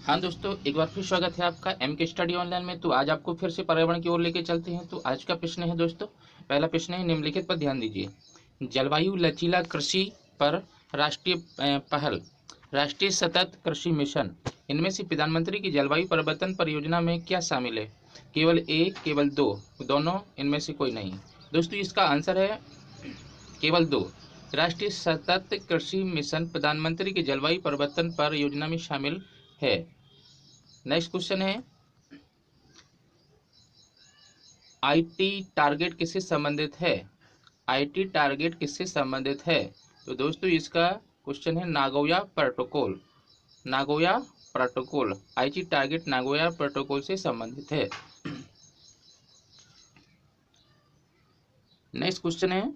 हाँ दोस्तों, एक बार फिर स्वागत है आपका एम के स्टडी ऑनलाइन में। तो आज आपको फिर से पर्यावरण की ओर लेके चलते हैं। तो आज का प्रश्न है दोस्तों, पहला प्रश्न है, निम्नलिखित पर ध्यान दीजिए। जलवायु लचीला कृषि पर राष्ट्रीय पहल, राष्ट्रीय सतत कृषि मिशन, इनमें से प्रधानमंत्री की जलवायु परिवर्तन परियोजना में क्या शामिल है? केवल एक, केवल दो, दोनों, इनमें से कोई नहीं। दोस्तों इसका आंसर है केवल दो। राष्ट्रीय सतत कृषि मिशन प्रधानमंत्री की जलवायु परिवर्तन परियोजना में शामिल है। नेक्स्ट क्वेश्चन है, आईटी टारगेट किससे संबंधित है? आईटी टारगेट किससे संबंधित है? तो दोस्तों इसका क्वेश्चन है Nagoya protocol. Nagoya protocol, IT target Nagoya protocol से संबंधित है। नेक्स्ट क्वेश्चन है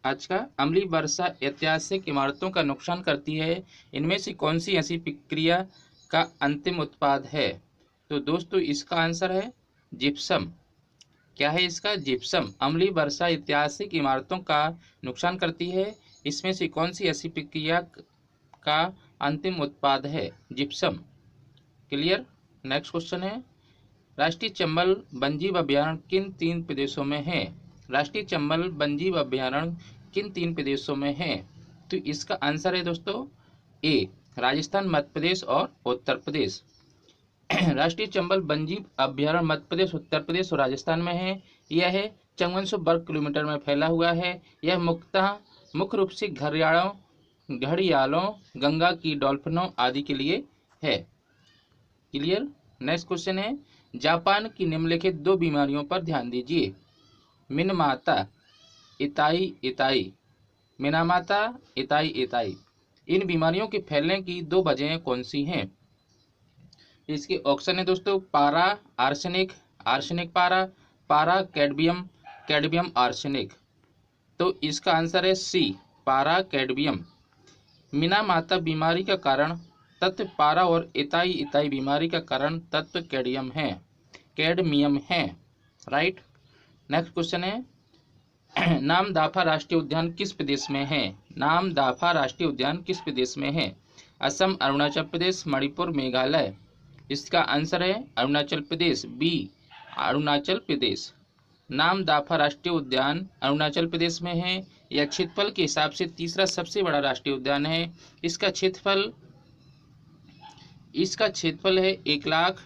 आज का, अम्लीय वर्षा ऐतिहासिक इमारतों का नुकसान करती है, इनमें से कौन सी ऐसी प्रक्रिया का अंतिम उत्पाद है? तो दोस्तों इसका आंसर है जिप्सम। क्या है इसका? जिप्सम। अम्लीय वर्षा ऐतिहासिक इमारतों का नुकसान करती है, इसमें से कौन सी ऐसी प्रक्रिया का अंतिम उत्पाद है? जिप्सम। क्लियर। नेक्स्ट क्वेश्चन है, राष्ट्रीय चंबल वन्यजीव अभयारण्य किन तीन प्रदेशों में है? राष्ट्रीय चंबल वन्यजीव अभयारण्य किन तीन प्रदेशों में है? तो इसका आंसर है दोस्तों ए, राजस्थान, मध्य प्रदेश और उत्तर प्रदेश। राष्ट्रीय चंबल वन्यजीव अभयारण्य मध्य प्रदेश, उत्तर प्रदेश और राजस्थान में है। यह है 5400 वर्ग किलोमीटर में फैला हुआ है। यह मुख्य रूप से घड़ियालों, गंगा की डॉल्फिनों आदि के लिए है। क्लियर। नेक्स्ट क्वेश्चन है, जापान की निम्नलिखित दो बीमारियों पर ध्यान दीजिए। मिनमाता इताई इताई, मिनामाता इताई इताई, इन बीमारियों के फैलने की दो वजहें कौन सी हैं? इसके ऑप्शन है दोस्तों, पारा आर्सेनिक, आर्सेनिक पारा, पारा कैडमियम, कैडमियम आर्सेनिक। तो इसका आंसर है सी, पारा कैडमियम। मिनामाता बीमारी का कारण तत्व पारा और इताई इताई बीमारी का कारण तत्व कैडमियम है, कैडमियम है। राइट। नेक्स्ट क्वेश्चन है, नामदाफा राष्ट्रीय उद्यान किस प्रदेश में है? नामदाफा राष्ट्रीय उद्यान किस प्रदेश में है? असम, अरुणाचल प्रदेश, मणिपुर, मेघालय। इसका आंसर है अरुणाचल प्रदेश, बी, अरुणाचल प्रदेश। नामदाफा राष्ट्रीय उद्यान अरुणाचल प्रदेश में है। यह क्षेत्रफल के हिसाब से तीसरा सबसे बड़ा राष्ट्रीय उद्यान है। इसका क्षेत्रफल है 1,00,000,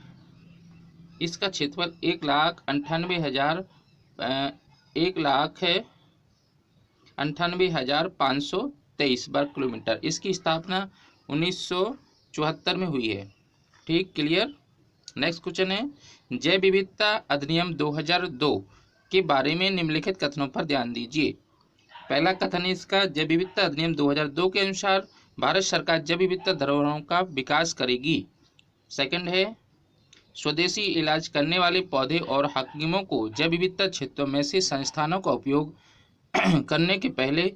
इसका क्षेत्रफल 1,98,000 1,98,523 वर्ग किलोमीटर। इसकी स्थापना 1974 में हुई है। ठीक। क्लियर। नेक्स्ट क्वेश्चन है, जैव विविधता अधिनियम 2002 के बारे में निम्नलिखित कथनों पर ध्यान दीजिए। पहला कथन है इसका, जैव विविधता अधिनियम 2002 के अनुसार भारत सरकार जैव विविधता धरोहरों का विकास करेगी। सेकंड है, स्वदेशी इलाज करने वाले पौधे और हकीमों को जैव विविधता क्षेत्रों में से संस्थानों का उपयोग करने के पहले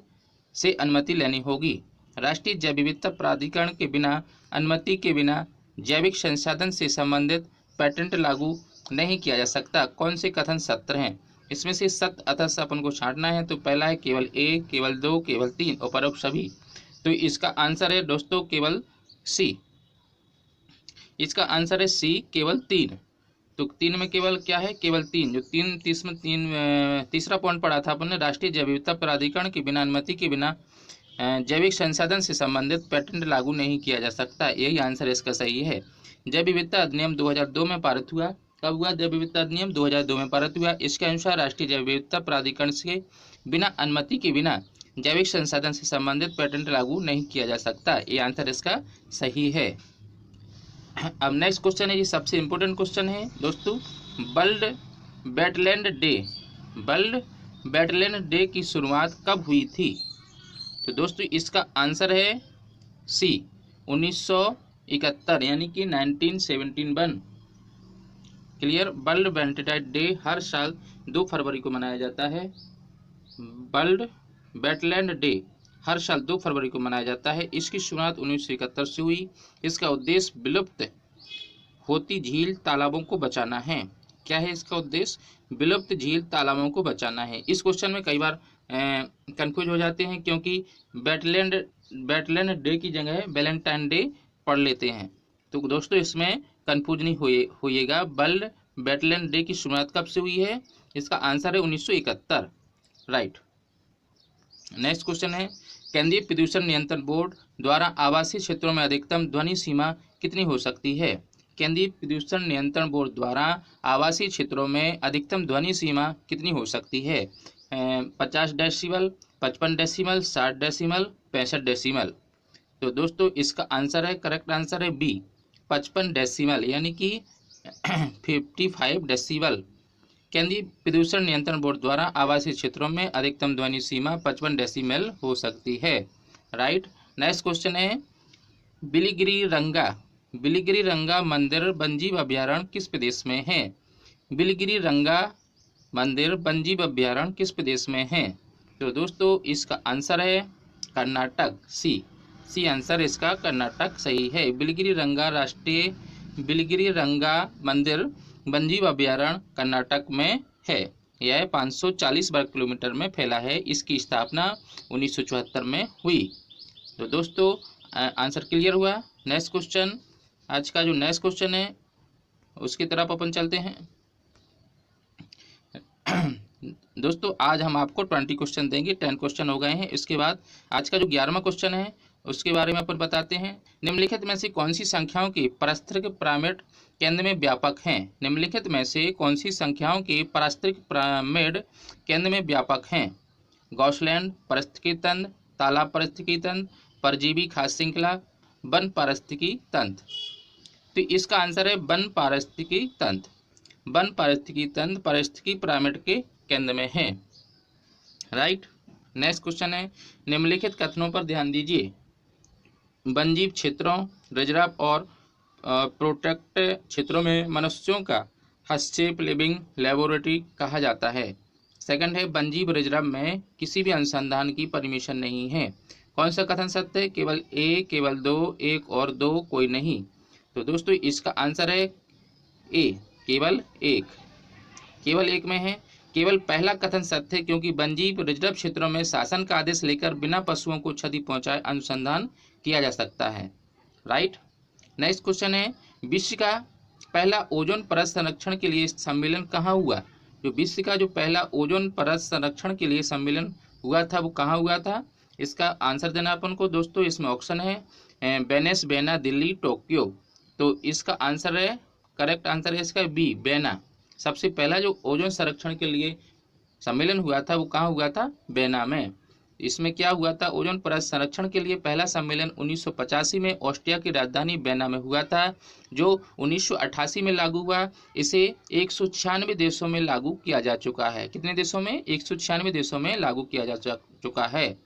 से अनुमति लेनी होगी। राष्ट्रीय जैव विविधता प्राधिकरण के बिना अनुमति के बिना जैविक संसाधन से संबंधित पेटेंट लागू नहीं किया जा सकता। कौन से कथन सत्य हैं? इसमें से सत्य अतः अपन को छांटना है। तो पहला है केवल ए, केवल दो, केवल तीन, उपरोक्त सभी। तो इसका आंसर है दोस्तों केवल सी। इसका आंसर है सी, केवल तीन। तो तीन में केवल क्या है? केवल तीन। जो तीसरा पॉइंट पढ़ा था अपन ने, राष्ट्रीय जैव विविधता प्राधिकरण की बिना अनुमति के बिना जैविक संसाधन से संबंधित पेटेंट लागू नहीं किया जा सकता। यही आंसर इसका सही है। जैव विविधता अधिनियम 2002 में पारित हुआ। कब हुआ? जैव विविधता अधिनियम 2002 में पारित हुआ। इसके अनुसार राष्ट्रीय जैव विविधता प्राधिकरण से बिना अनुमति के बिना जैविक संसाधन से संबंधित पेटेंट लागू नहीं किया जा सकता। ये आंसर इसका सही है। अब नेक्स्ट क्वेश्चन है, ये सबसे इंपॉर्टेंट क्वेश्चन है दोस्तों, world wetland day, world wetland day की शुरुआत कब हुई थी? तो दोस्तों इसका आंसर है सी, 1971 यानी कि 1971। क्लियर। वर्ल्ड वेटलैंड डे हर साल 2 फरवरी को मनाया जाता है। वर्ल्ड वेटलैंड डे हर साल 2 फरवरी को मनाया जाता है। इसकी शुरुआत 1971 से हुई। इसका उद्देश्य विलुप्त होती झील तालाबों को बचाना है। क्या है इसका उद्देश्य? विलुप्त झील तालाबों को बचाना है। इस क्वेश्चन में कई बार कंफ्यूज हो जाते हैं, क्योंकि वेटलैंड डे की जगह वैलेंटाइन डे पढ़ लेते हैं। तो दोस्तों इसमें कंफ्यूज नहीं होइएगा। वर्ल्ड वेटलैंड डे की शुरुआत कब से हुई है? इसका आंसर है 1971। राइट। नेक्स्ट क्वेश्चन है, केंद्रीय प्रदूषण नियंत्रण बोर्ड द्वारा आवासीय क्षेत्रों में अधिकतम ध्वनि सीमा कितनी हो सकती है? केंद्रीय प्रदूषण नियंत्रण बोर्ड द्वारा आवासीय क्षेत्रों में अधिकतम ध्वनि सीमा कितनी हो सकती है? 50 डेसिबल, 55 डेसिबल, 60 डेसिबल, 65 डेसिबल। तो दोस्तों इसका आंसर है, करेक्ट आंसर है बी, 55 डेसिबल, यानी कि 55 डेसिबल। केंद्रीय प्रदूषण नियंत्रण बोर्ड द्वारा आवासीय क्षेत्रों में अधिकतम ध्वनि सीमा 55 डेसिबल हो सकती है। राइट। नेक्स्ट क्वेश्चन है, बिलिगिरी रंगा मंदिर वन्यजीव अभयारण्य किस प्रदेश में है? बिलिगिरी रंगा मंदिर वन्यजीव अभयारण्य किस प्रदेश में है? तो दोस्तों इसका आंसर है कर्नाटक, सी आंसर इसका कर्नाटक सही है। बिलिगिरी रंगा मंदिर वन्यजीव अभयारण्य कर्नाटक में है। यह 540 वर्ग किलोमीटर में फैला है। इसकी स्थापना 1974 में हुई। तो दोस्तों आंसर क्लियर हुआ। नेक्स्ट क्वेश्चन, आज का जो नेक्स्ट क्वेश्चन है उसकी तरफ अपन चलते हैं। दोस्तों आज हम आपको 20 क्वेश्चन देंगे, 10 क्वेश्चन हो गए हैं। इसके बाद आज का जो 11वां क्वेश्चन है उसके बारे में अपन बताते हैं। निम्नलिखित में से कौन सी संख्याओं की पारस्परिक पिरामिड केंद्र में व्यापक हैं? निम्नलिखित में से कौन सी संख्याओं की पारस्परिक पिरामिड केंद्र में व्यापक हैं? गॉसलैंड पारिस्थितिकी तंत्र, तालाब पारिस्थितिकी तंत्र, परजीवी खाद्य श्रृंखला, वन पारिस्थितिकी तंत्र। तो इसका आंसर है वन पारिस्थितिकी तंत्र। वन पारिस्थितिकी तंत्र पारिस्थितिकी पिरामिड के केंद्र में है। राइट। नेक्स्ट क्वेश्चन है, निम्नलिखित कथनों पर ध्यान दीजिए। वन्यजीव क्षेत्रों, रिजर्व और प्रोटेक्ट क्षेत्रों में मनुष्यों का हस्तक्षेप लिविंग लेबोरेटरी कहा जाता है। सेकंड है, वन्यजीव रिजर्व में किसी भी अनुसंधान की परमिशन नहीं है। कौन सा कथन सत्य है? केवल ए, केवल दो, एक और दो, कोई नहीं। तो दोस्तों इसका आंसर है ए, केवल एक में है। केवल पहला कथन सत्य है, क्योंकि वन्यजीव रिजर्व क्षेत्रों में शासन का आदेश लेकर बिना पशुओं को क्षति पहुंचाए अनुसंधान किया जा सकता है। राइट। नेक्स्ट क्वेश्चन है, विश्व का पहला ओजोन परत संरक्षण के लिए सम्मेलन कहाँ हुआ? जो विश्व का जो पहला ओजोन परत संरक्षण के लिए सम्मेलन हुआ था वो कहाँ हुआ था? इसका आंसर देना अपन को। दोस्तों इसमें ऑप्शन है वेनिस, बेना, दिल्ली, टोक्यो। तो इसका आंसर है, करेक्ट आंसर है इसका बी, बेना। सबसे पहला जो ओजोन संरक्षण के लिए सम्मेलन हुआ था वो कहाँ हुआ था? बेना में। इसमें क्या हुआ था? ओजोन परत संरक्षण के लिए पहला सम्मेलन 1985 में ऑस्ट्रिया की राजधानी बेना में हुआ था, जो 1988 में लागू हुआ। इसे 196 देशों में लागू किया जा चुका है। कितने देशों में? 196 देशों में लागू किया जा चुका है।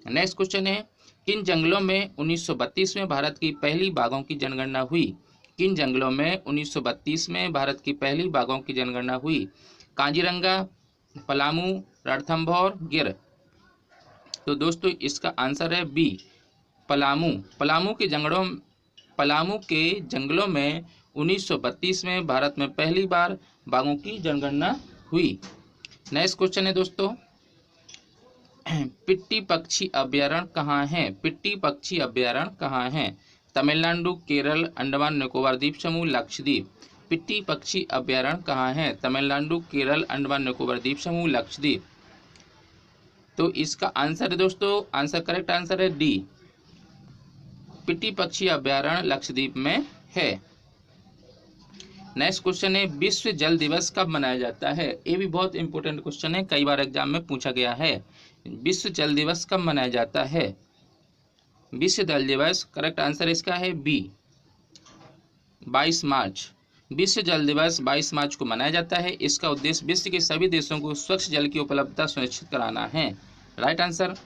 नेक्स्ट क्वेश्चन है, किन जंगलों में 1932 में भारत की पहली बाघों की जनगणना हुई? किन जंगलों में 1932 में भारत की पहली बाघों की जनगणना हुई? काजीरंगा, पलामू, रणथंभौर, गिर। तो दोस्तों इसका आंसर है बी, पलामू। पलामू के जंगलों में 1932 में भारत में पहली बार बाघों की जनगणना हुई। नेक्स्ट क्वेश्चन है दोस्तों, पिट्टी पक्षी अभ्यारण्य कहाँ है? पिट्टी पक्षी अभ्यारण्य कहाँ है? तमिलनाडु, केरल, अंडमान निकोबार द्वीप समूह, लक्षद्वीप। पिट्टी पक्षी अभ्यारण्य कहाँ है? तमिलनाडु, केरल, अंडमान निकोबार द्वीप समूह, लक्षद्वीप। तो इसका आंसर है दोस्तों, आंसर करेक्ट आंसर है डी, पिट्टी पक्षी अभ्यारण्य लक्षद्वीप में है। नेक्स्ट क्वेश्चन है, विश्व जल दिवस कब मनाया जाता है? ये भी बहुत इंपॉर्टेंट क्वेश्चन है, कई बार एग्जाम में पूछा गया है। विश्व जल दिवस कब मनाया जाता है? विश्व जल दिवस, करेक्ट आंसर इसका है बी, 22 मार्च। विश्व जल दिवस 22 मार्च को मनाया जाता है। इसका उद्देश्य विश्व के सभी देशों को स्वच्छ जल की उपलब्धता सुनिश्चित कराना है। Right answer.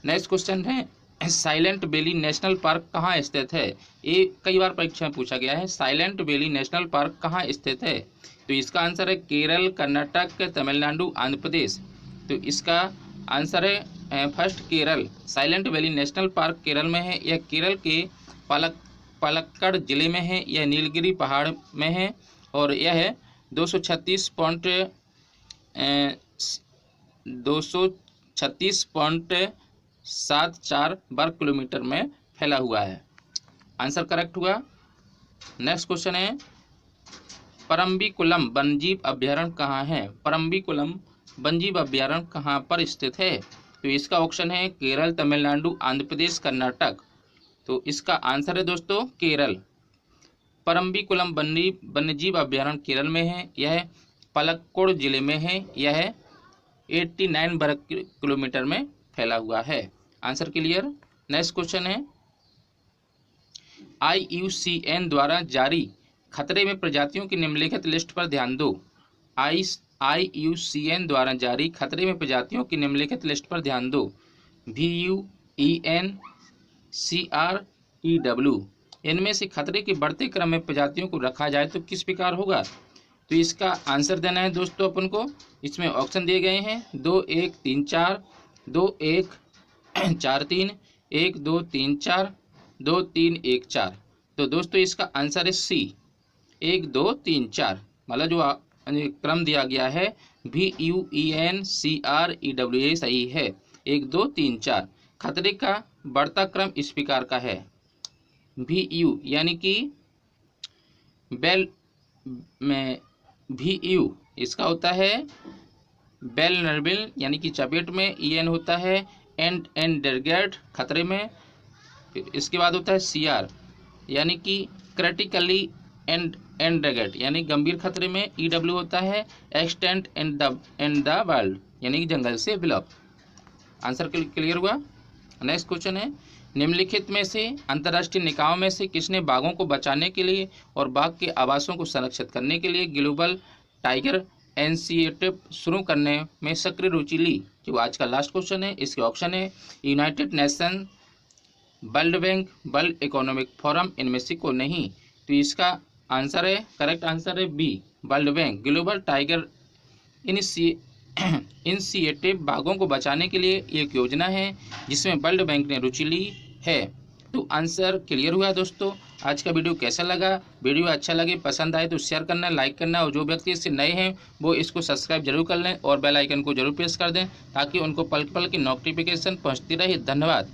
नेक्स्ट क्वेश्चन है, साइलेंट वैली नेशनल पार्क कहाँ स्थित है? ये कई बार परीक्षा में पूछा गया है। साइलेंट वैली नेशनल पार्क कहाँ स्थित है? तो इसका आंसर है केरल, कर्नाटक, तमिलनाडु, आंध्र प्रदेश। तो इसका आंसर है first Kerala. Silent valley national park Kerala में है। यह केरल के पलक्कड़ जिले में है। यह नीलगिरी पहाड़ में है और यह 236.74 वर्ग किलोमीटर में फैला हुआ है। आंसर करेक्ट हुआ। नेक्स्ट क्वेश्चन है, परम्बिकुलम वन्यजीव अभ्यारण्य कहाँ है? परम्बिकुलम वन्यजीव अभ्यारण्य कहाँ पर स्थित है? तो इसका ऑप्शन है केरल, तमिलनाडु, आंध्र प्रदेश, कर्नाटक। तो इसका आंसर है दोस्तों केरल। परम्बिकुलम वन्यजीव अभ्यारण्य केरल में है। यह पलक्कोड जिले में है। यह 89 वर्ग किलोमीटर में फैला हुआ है। Answer clear. नेक्स्ट क्वेश्चन है, IUCN द्वारा जारी खतरे में प्रजातियों की निम्नलिखित लिस्ट पर ध्यान दो। IUCN द्वारा जारी खतरे में प्रजातियों की निम्नलिखित लिस्ट पर ध्यान दो। VUENCREW। इनमें से खतरे के बढ़ते क्रम में प्रजातियों को रखा जाए तो किस प्रकार होगा? तो इसका आंसर देना है दोस्तों अपन को। इसमें ऑप्शन दिए गए हैं 2 1 3 4, 2 1 4 3, 1 2 3 4, 2 3 1 4। तो दोस्तों इसका आंसर है सी, 1 2 3 4 मतलब जो क्रम दिया गया है VUENCREW सही है। 1 2 3 4 खतरे का बढ़ता क्रम इस प्रकार का है। VU यानी कि बेल में VU इसका होता है वेलनरेबल यानी कि चपेट में, EN होता है एंडेंजर्ड खतरे में। इसके बाद होता है CR यानी कि क्रिटिकली एंडेंजर्ड यानी गंभीर खतरे में। EW होता है एक्सटेंट इन द वर्ल्ड यानी कि जंगल से विलुप्त। आंसर क्लियर हुआ। नेक्स्ट क्वेश्चन है, निम्नलिखित में से अंतर्राष्ट्रीय निकायों में से किसने बाघों को बचाने के लिए और बाघ के आवासों को संरक्षित करने के लिए ग्लोबल टाइगर इनिशिएटिव शुरू करने में सक्रिय रुचि ली? जो आज का लास्ट क्वेश्चन है। इसके ऑप्शन है United Nation, world bank, world economic forum. इनमें से कोई नहीं। तो इसका आंसर है, करेक्ट आंसर है B, world bank. Global tiger initiative बाघों को बचाने के लिए एक योजना है जिसमें वर्ल्ड बैंक ने रुचि ली है। तो आंसर क्लियर हुआ दोस्तों। आज का वीडियो कैसा लगा? वीडियो अच्छा लगे, पसंद आए तो शेयर करना, लाइक करना, और जो व्यक्ति इससे नए हैं वो इसको सब्सक्राइब जरूर कर लें और बेल आइकन को जरूर प्रेस कर दें ताकि उनको पल पल की नोटिफिकेशन पहुंचती रहे। धन्यवाद।